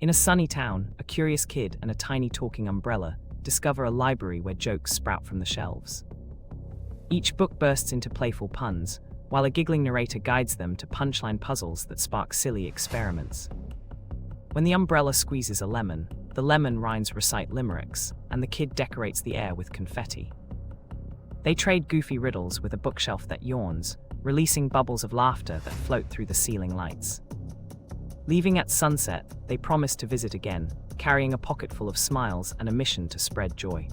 In a sunny town, a curious kid and a tiny talking umbrella discover a library where jokes sprout from the shelves. Each book bursts into playful puns, while a giggling narrator guides them to punchline puzzles that spark silly experiments. When the umbrella squeezes a lemon, the lemon rinds recite limericks, and the kid decorates the air with confetti. They trade goofy riddles with a bookshelf that yawns, releasing bubbles of laughter that float through the ceiling lights. Leaving at sunset, they promise to visit again, carrying a pocket full of smiles and a mission to spread joy.